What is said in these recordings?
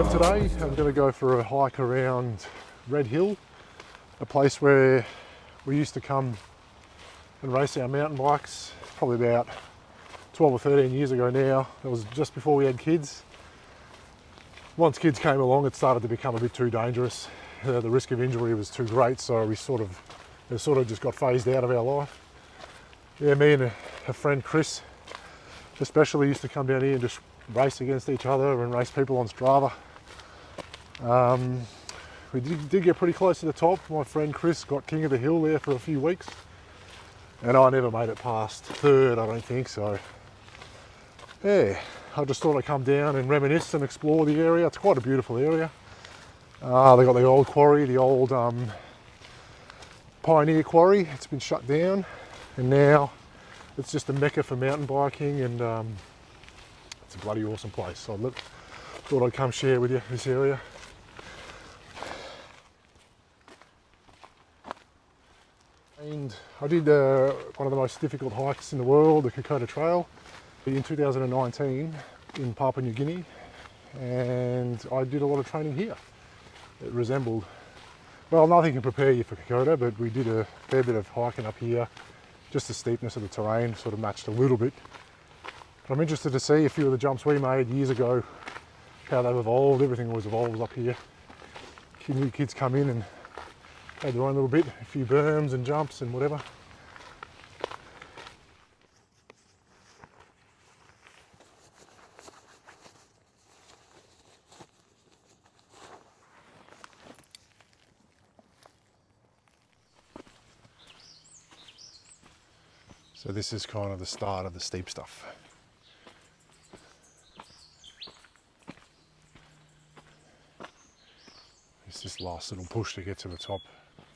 home today. I'm going to go for a hike around Red Hill, a place where we used to come and race our mountain bikes probably about 12 or 13 years ago now. It was just before we had kids. Once kids came along, it started to become a bit too dangerous. The risk of injury was too great, so it sort of just got phased out of our life. Yeah, me and a friend Chris especially used to come down here and just race against each other and race people on Strava. We did get pretty close to the top. My friend Chris got king of the hill there for a few weeks, and I never made it past third, I don't think. So yeah, I just thought I'd come down and reminisce and explore the area. It's quite a beautiful area. They got the old quarry, the old pioneer quarry. It's been shut down, and now it's just a mecca for mountain biking, and it's a bloody awesome place. So I thought I'd come share with you this area. And I did one of the most difficult hikes in the world, the Kokoda Trail, in 2019 in Papua New Guinea, and I did a lot of training here. It resembled, well, nothing can prepare you for Kokoda, but we did a fair bit of hiking up here. Just the steepness of the terrain sort of matched a little bit. But I'm interested to see a few of the jumps we made years ago, how they've evolved. Everything always evolves up here. New kids come in and had their own little bit, a few berms and jumps and whatever. So this is kind of the start of the steep stuff. It's this last little push to get to the top.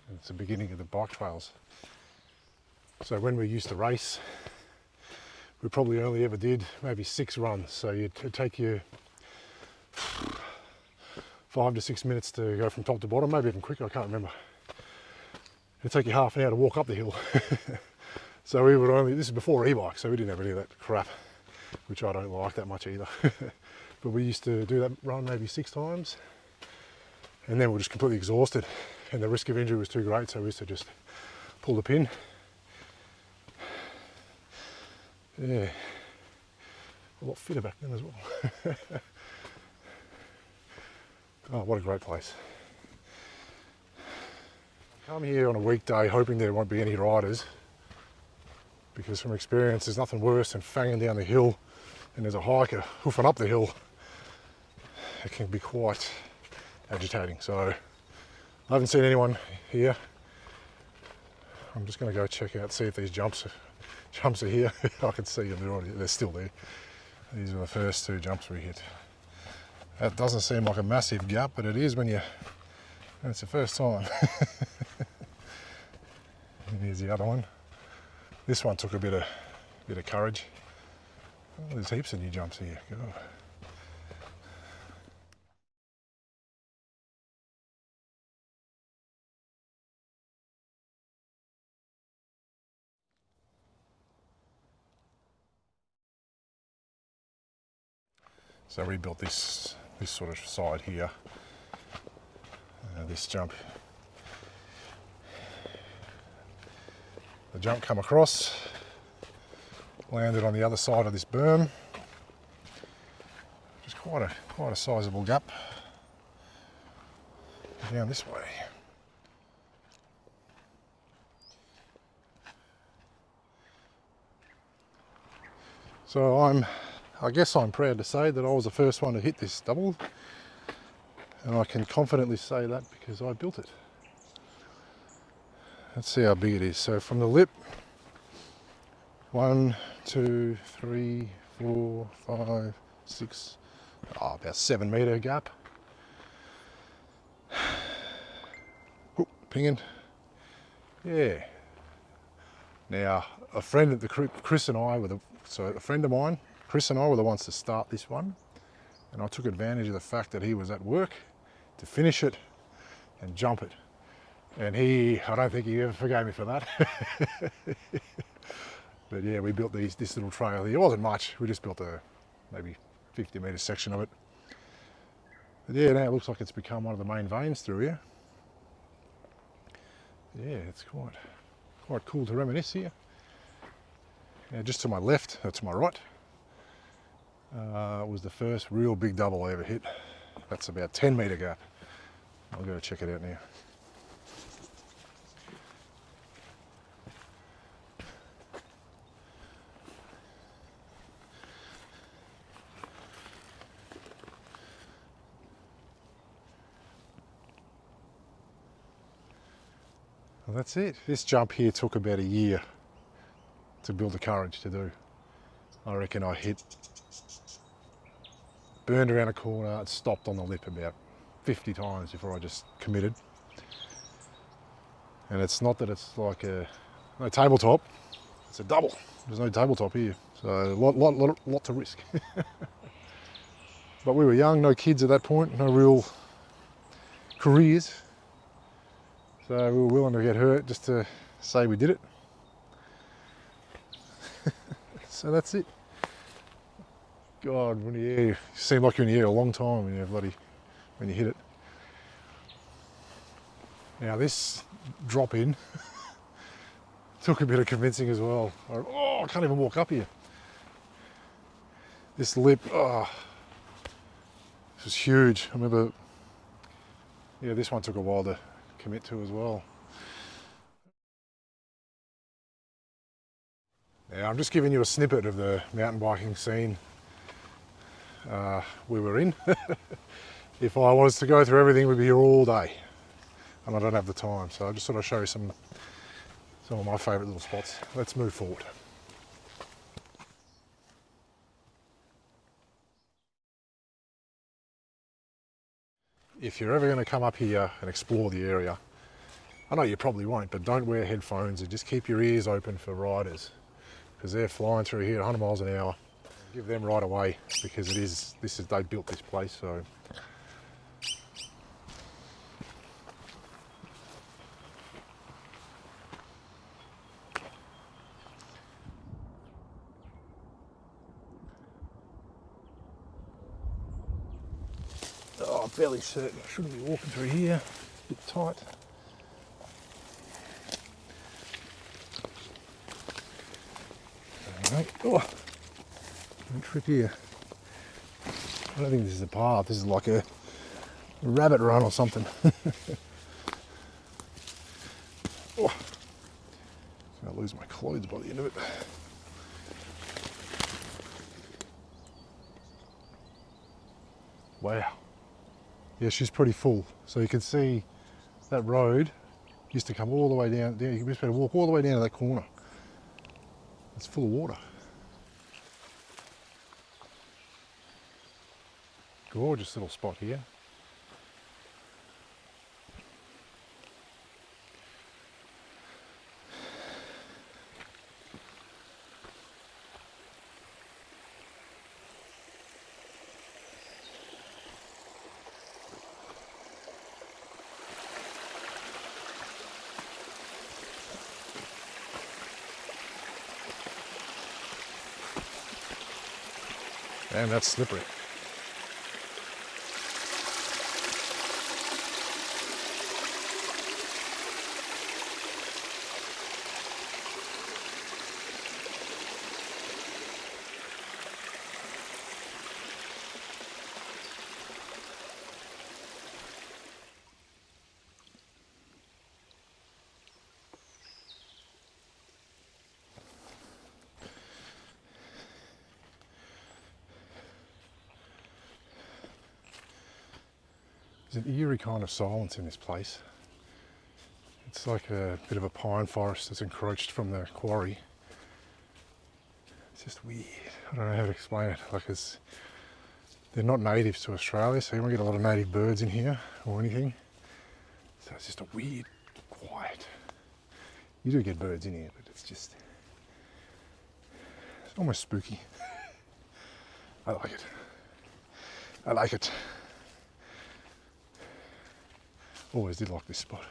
And it's the beginning of the bike trails. So when we used to race, we probably only ever did maybe 6 runs. So it'd take you 5 to 6 minutes to go from top to bottom, maybe even quicker, I can't remember. It'd take you half an hour to walk up the hill. So we would only, this is before e-bike, so we didn't have any of that crap, which I don't like that much either. But we used to do that run maybe 6 times, and then we're just completely exhausted, and the risk of injury was too great, so we used to just pull the pin. Yeah, a lot fitter back then as well. Oh, what a great place. Come here on a weekday hoping there won't be any riders, because from experience there's nothing worse than fanging down the hill and there's a hiker hoofing up the hill. It can be quite agitating. So I haven't seen anyone here. I'm just going to go check out, see if these jumps are here. I can see them, they're still there. These are the first 2 jumps we hit. That doesn't seem like a massive gap, but it is when it's the first time. And here's the other one. This one took a bit of courage. Oh, there's heaps of new jumps here. God. So we built this sort of side here. This jump. The jump come across, landed on the other side of this berm, which is quite a sizable gap. Down this way. So I guess I'm proud to say that I was the first one to hit this double, and I can confidently say that because I built it. Let's see how big it is. So from the lip, 1, 2, 3, 4, 5, 6, about 7 metre gap. Oop, pinging. Yeah. Now, a friend of Chris and I were a friend of mine, Chris and I were the ones to start this one, and I took advantage of the fact that he was at work to finish it and jump it. And I don't think he ever forgave me for that. But yeah, we built this little trail here. It wasn't much, we just built a maybe 50 metre section of it. But yeah, now it looks like it's become one of the main veins through here. Yeah, it's quite cool to reminisce here. Now just to my left, or to my right, was the first real big double I ever hit. That's about 10 metre gap. I'll go check it out now. Well, that's it. This jump here took about a year to build the courage to do. I reckon I burned around a corner, it stopped on the lip about 50 times before I just committed. And it's not that it's like no tabletop, it's a double. There's no tabletop here, so a lot to risk. But we were young, no kids at that point, no real careers. So we were willing to get hurt just to say we did it. So that's it. God, you seem like you're in the air a long time when you hit it. Now this drop in took a bit of convincing as well. I can't even walk up here. This lip, this was huge. I remember, yeah, this one took a while to commit to as well. Now I'm just giving you a snippet of the mountain biking scene we were in. If I was to go through everything, we'd be here all day, and I don't have the time. So I just thought I'd show you some of my favourite little spots. Let's move forward. If you're ever going to come up here and explore the area, I know you probably won't, but don't wear headphones and just keep your ears open for riders, because they're flying through here at 100 miles an hour. Give them right away, because they built this place, so. Oh, I'm fairly certain I shouldn't be walking through here. A bit tight. Alright. Oh, don't trip here. I don't think this is a path. This is like a rabbit run or something. Oh, I'm going to lose my clothes by the end of it. Wow. Yeah, she's pretty full. So you can see that road used to come all the way down. You just better walk all the way down to that corner. It's full of water. Gorgeous little spot here. And that's slippery. There's an eerie kind of silence in this place. It's like a bit of a pine forest that's encroached from the quarry. It's just weird. I don't know how to explain it. They're not natives to Australia, so you won't get a lot of native birds in here or anything. So it's just a weird quiet. You do get birds in here, but it's almost spooky. I like it. I like it. Always did like this spot.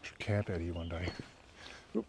Should camp out here one day. Oop.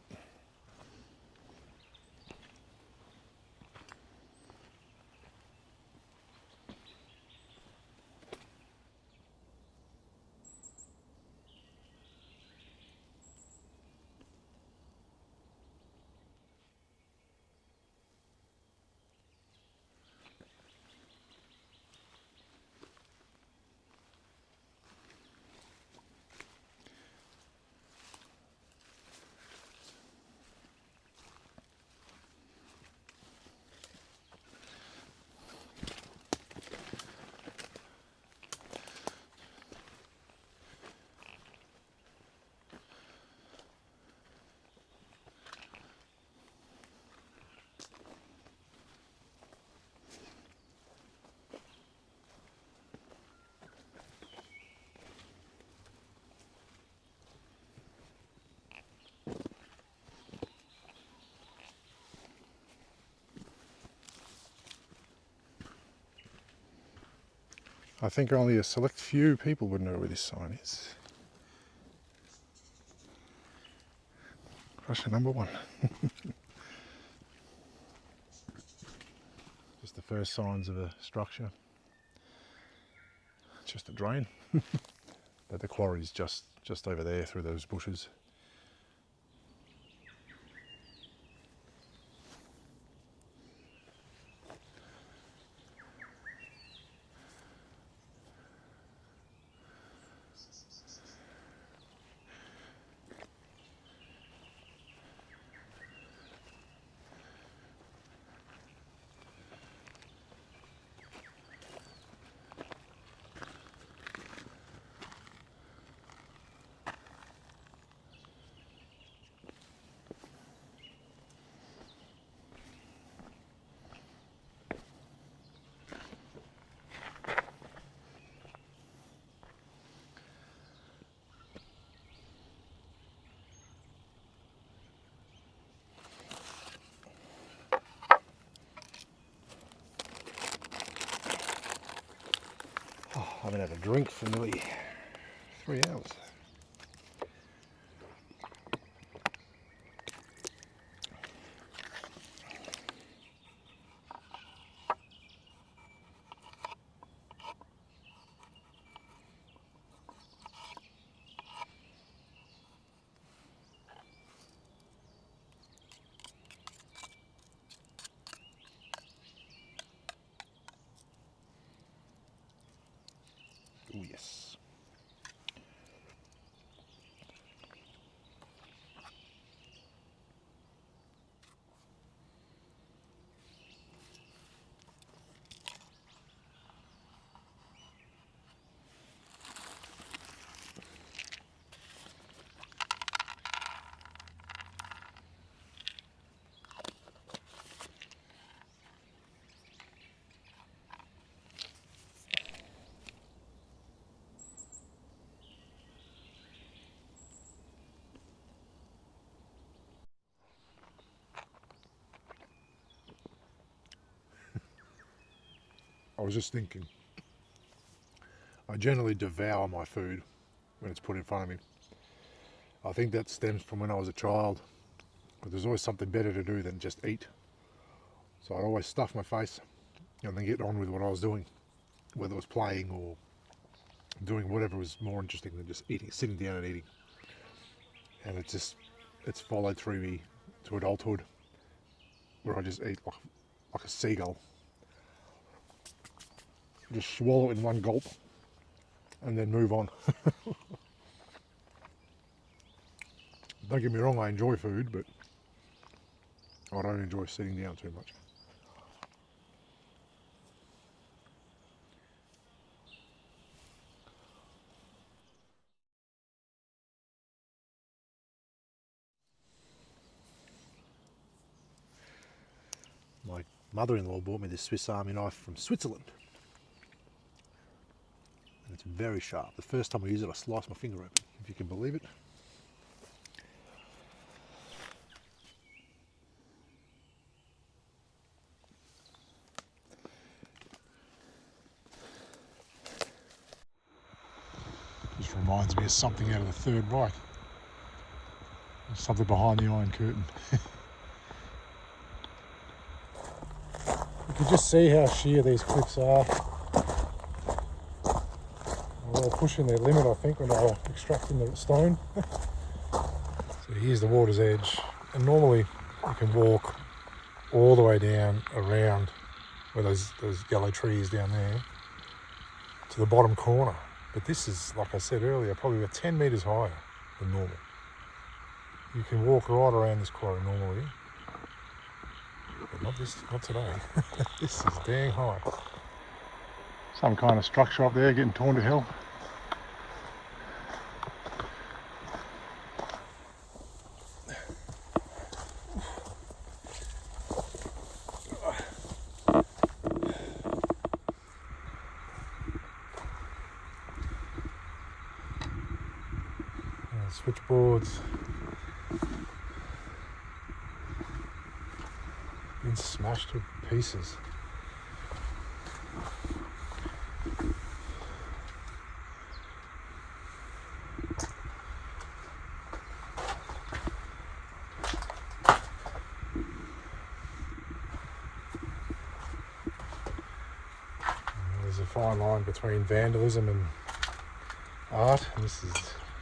I think only a select few people would know where this sign is. Crusher number 1. Just the first signs of a structure. It's just a drain. But the quarry's just over there through those bushes. I haven't had a drink for nearly 3 hours. Oh yes. I was just thinking, I generally devour my food when it's put in front of me. I think that stems from when I was a child, but there's always something better to do than just eat. So I'd always stuff my face and then get on with what I was doing, whether it was playing or doing whatever was more interesting than just eating, sitting down and eating. And it's followed through me to adulthood, where I just eat like a seagull. Just swallow it in one gulp and then move on. Don't get me wrong, I enjoy food, but I don't enjoy sitting down too much. My mother-in-law bought me this Swiss Army knife from Switzerland. And it's very sharp. The first time I used it, I sliced my finger open, if you can believe it. Just reminds me of something out of the Third Reich. There's something behind the Iron Curtain. You can just see how sheer these cliffs are. They were pushing their limit, I think, when they were extracting the stone. So here's the water's edge, and normally you can walk all the way down around where those yellow trees down there to the bottom corner. But this is, like I said earlier, probably about 10 metres higher than normal. You can walk right around this quarry normally, but not today. This is dang high. Some kind of structure up there getting torn to hell. Switchboards, been smashed to pieces. a fine line between vandalism and art, and this is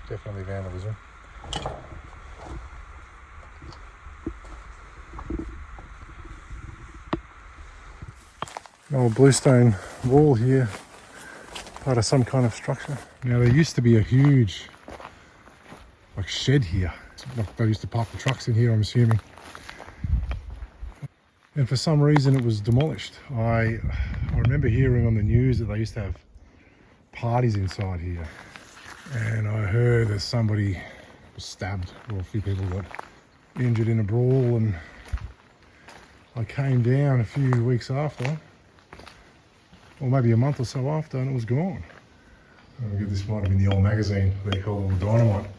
definitely vandalism. An old bluestone wall here, part of some kind of structure. Now there used to be a huge shed here. Like they used to park the trucks in here, I'm assuming. And for some reason it was demolished. I remember hearing on the news that they used to have parties inside here. And I heard that somebody was stabbed, or a few people got injured in a brawl, and I came down a few weeks after, or maybe a month or so after, and it was gone. This might have been the old magazine they called it Dynamite.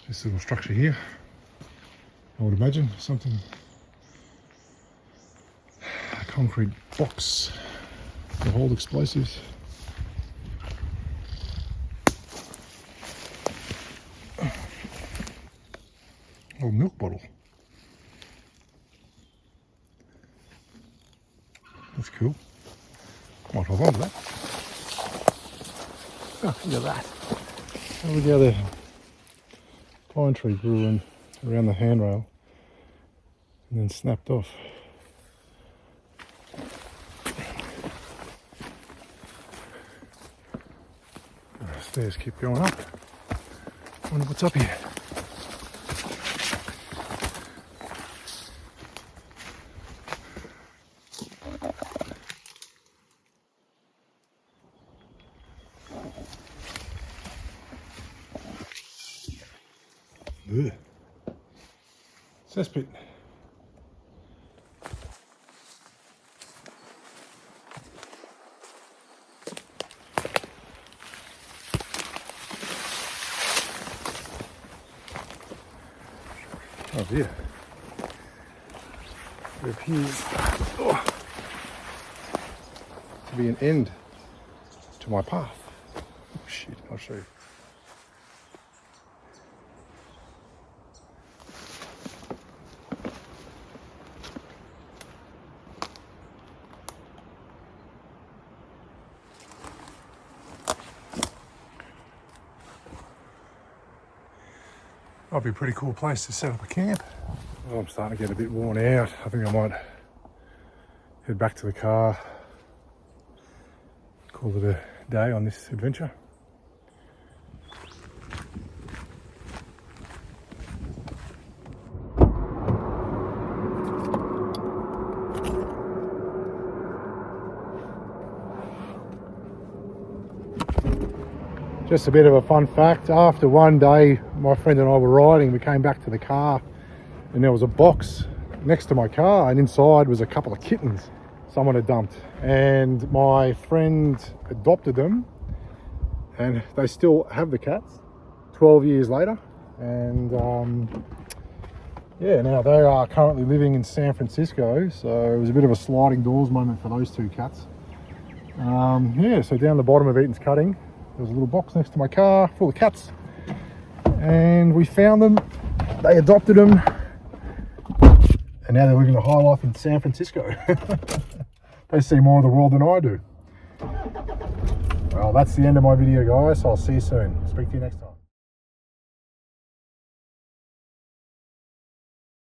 This little structure here, I would imagine something, a concrete box to hold explosives. Old milk bottle. That's cool. Might hold on to that. Oh, look at that. Oh, look how the pine tree grew in around the handrail and then snapped off. The stairs keep going up. I wonder what's up here. Ugh. Cesspit. Oh dear. There appears to be an end to my path. Oh shit, I'll show you. Might be a pretty cool place to set up a camp. Well, I'm starting to get a bit worn out. I think I might head back to the car, call it a day on this adventure. Just a bit of a fun fact, after one day my friend and I were riding, we came back to the car and there was a box next to my car, and inside was a couple of kittens someone had dumped, and my friend adopted them and they still have the cats 12 years later. And yeah, now they are currently living in San Francisco, so it was a bit of a sliding doors moment for those two cats. Yeah, so down the bottom of Eaton's Cutting there was a little box next to my car full of cats, and we found them, they adopted them, and now they're living a high life in San Francisco. They see more of the world than I do. Well, that's the end of my video, guys. I'll see you soon. Speak to you next time.